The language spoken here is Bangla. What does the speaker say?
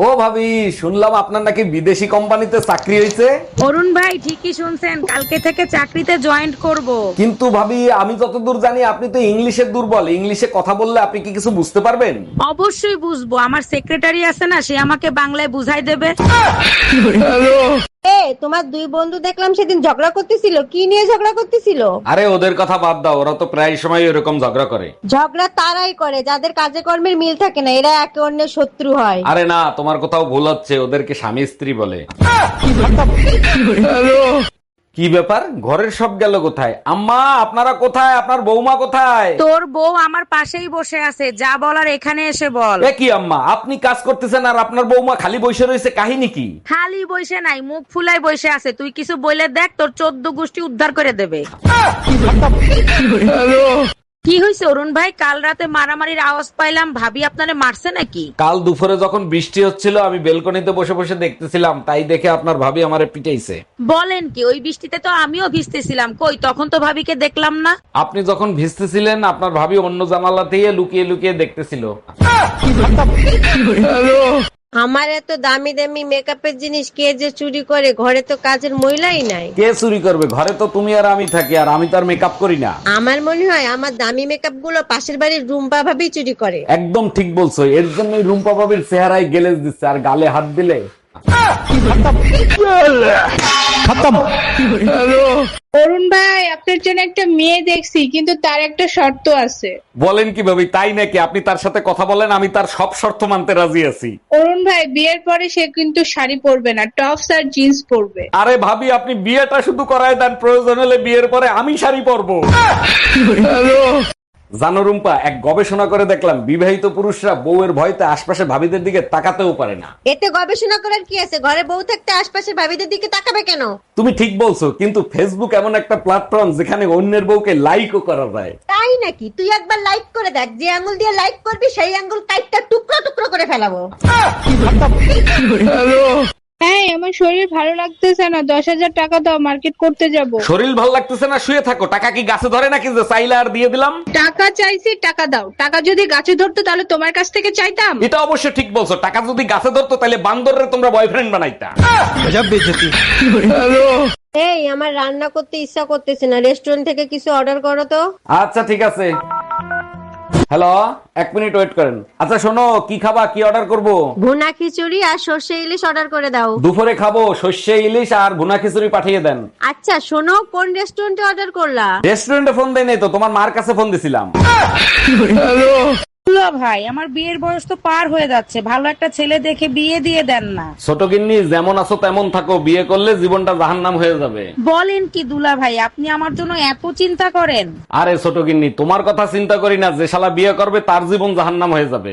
ও ভাবি, শুনলাম আপনার নাকি বিদেশি কোম্পানিতে চাকরি হয়েছে। অরুণ ভাই ঠিকই শুনছেন, কালকে থেকে চাকরিতে জয়েন করব। কিন্তু ভাবি, আমি যতদূর জানি আপনি তো ইংলিশে দুর্বল। ইংলিশে কথা বললে আপনি কি কিছু বুঝতে পারবেন? অবশ্যই বুঝবো, আমার সেক্রেটারি আছে না, সে আমাকে বাংলায় বুঝাই দেবে। তোমার দুই বন্ধু দেখলাম সেদিন ঝগড়া করতেছিল, কি নিয়ে ঝগড়া করতেছিল? আরে ওদের কথা বাদ দাও, ওরা তো প্রায় সময় এরকম ঝগড়া করে। ঝগড়া তারাই করে যাদের কাজে কর্মের মিল থাকে না, এরা একে অন্যের শত্রু হয়। আরে না, তোমার কোথাও ভুল হচ্ছে, ওদেরকে স্বামী স্ত্রী বলে। কি ব্যাপার, ঘরের সব গেল কোথায়? আম্মা আপনারা কোথায়? আপনার বৌমা কোথায়? তোর বউ আমার পাশেই বসে আছে, যা বলার এখানে এসে বল। এ কি আম্মা, আপনি কাজ করতেছেন আর আপনার বৌমা খালি বসে রয়েছে, কাহিনী কি? খালি বসে নাই, মুখ ফুলাই বসে আছে। তুই কিছু বলে দেখ, তোর 14 গোষ্ঠী উদ্ধার করে দেবে। কি হয়েছে অরুণ ভাই? কাল রাতে মারামারির আওয়াজ পাইলাম, ভাবি আপনারে মারছে নাকি? কাল দুপুরে যখন বৃষ্টি হচ্ছিল, আমি বেলকনিতে বসে বসে দেখতেছিলাম, তাই দেখে আপনার ভাবি আমারে পিটাইছে। বলেন কি? ওই বৃষ্টিতে তো আমিও ভিজতেছিলাম, কই তখন তো ভাবিকে দেখলাম না। আপনি যখন ভিজতেছিলেন, আপনার ভাবি অন্য জানালা থেকে লুকিয়ে লুকিয়ে দেখতেছিল। আমার এত দামি দামি মেকআপের জিনিস কে যে চুরি করে? ঘরে তো কাজের মহিলাই নাই। কে চুরি করবে? ঘরে তো তুমি আর আমি থাকি, আর আমি তো আর মেকআপ করি না। আমার মনে হয় আমার দামি মেকআপ গুলো পাশের বাড়ির রুম্পা ভাবি চুরি করে। একদম ঠিক বলছো, এর জন্যই রুম্পা ভাবির চেহারায় গেলেজ দিচ্ছে, আর গালে হাত দিলে অরুণ ভাই, আপনার জন্য একটা মেয়ে দেখছি, কিন্তু তার একটা শর্ত আছে। বলেন কি ভাবি, তাই নাকি? আপনি তার সাথে কথা বলেন, আমি তার সব শর্ত মানতে রাজি আছি। অরুণ ভাই, বিয়ের পরে সে কিন্তু শাড়ি পরবে না, টপস আর জিন্স পরবে। আরে ভাবি, আপনি বিয়েটা শুধু করায় দেন, প্রয়োজন হলে বিয়ের পরে আমি শাড়ি পরবো। জানো রুম্পা, এক গবেষণা করে দেখলাম বিবাহিত পুরুষরা বউয়ের ভয়তে আশপাশে ভাবিদের দিকে তাকাতেও পারে না। এতে গবেষণা করার কি আছে? ঘরে বউ থাকতে আশপাশের ভাবিদের দিকে তাকাবে কেন? তুমি ঠিক বলছো, কিন্তু ফেসবুক এমন একটা প্ল্যাটফর্ম যেখানে অন্যের বউকে লাইকও করা যায়। তাই নাকি? তুই একবার লাইক করে দেখ, যে আঙ্গুল দিয়ে লাইক করবি সেই আঙ্গুল কাইটটা টুকরো টুকরো করে ফেলাবো। হ্যাঁ, আমার শরীর ভালো লাগতেছে না, 10,000 টাকা দাও, মার্কেট করতে যাব। শরীর ভাল লাগতেছে না, শুয়ে থাকো। টাকা কি গাছে ধরে নাকি যে চাইলে আর দিয়ে দিলাম? টাকা চাইছি, টাকা দাও। টাকা যদি গাছে ধরতো তাহলে তোমার কাছ থেকে চাইতাম। এটা অবশ্য ঠিক বলছো, টাকা যদি গাছে ধরতো তাহলে বান্দরের তোমরা বয়ফ্রেন্ড বানাইতা। এই, আমার রান্না করতে ইচ্ছা করতেছে না, রেস্টুরেন্ট থেকে কিছু অর্ডার করো তো। আচ্ছা ঠিক আছে। হ্যালো, 1 মিনিট ওয়েট করেন। আচ্ছা শোনো, কি খাবা? কি অর্ডার করব? ভুনা খিচুড়ি আর সর্ষে ইলিশ অর্ডার করে দাও। দুপুরে খাবো সর্ষে ইলিশ আর ভুনা খিচুড়ি পাঠিয়ে দেন। আচ্ছা শোনো, কোন রেস্টুরেন্টে অর্ডার করলা? রেস্টুরেন্টে ফোন দেয় নাই তো, তোমার মার কাছে ফোন দিছিলাম। দুলা ভাই, আমার বিয়ের বয়স তো পার হয়ে যাচ্ছে, ভালো একটা ছেলে দেখে বিয়ে দিয়ে দেন না। ছোট গিন্নি, যেমন আছো তেমন থাকো, বিয়ে করলে জীবনটা জাহান্নাম হয়ে যাবে। বলেন কি দুলা ভাই, আপনি আমার জন্য এত চিন্তা করেন? আরে ছোট গিন্নি, তোমার কথা চিন্তা করি না, যে শালা বিয়ে করবে তার জীবন জাহান্নাম হয়ে যাবে।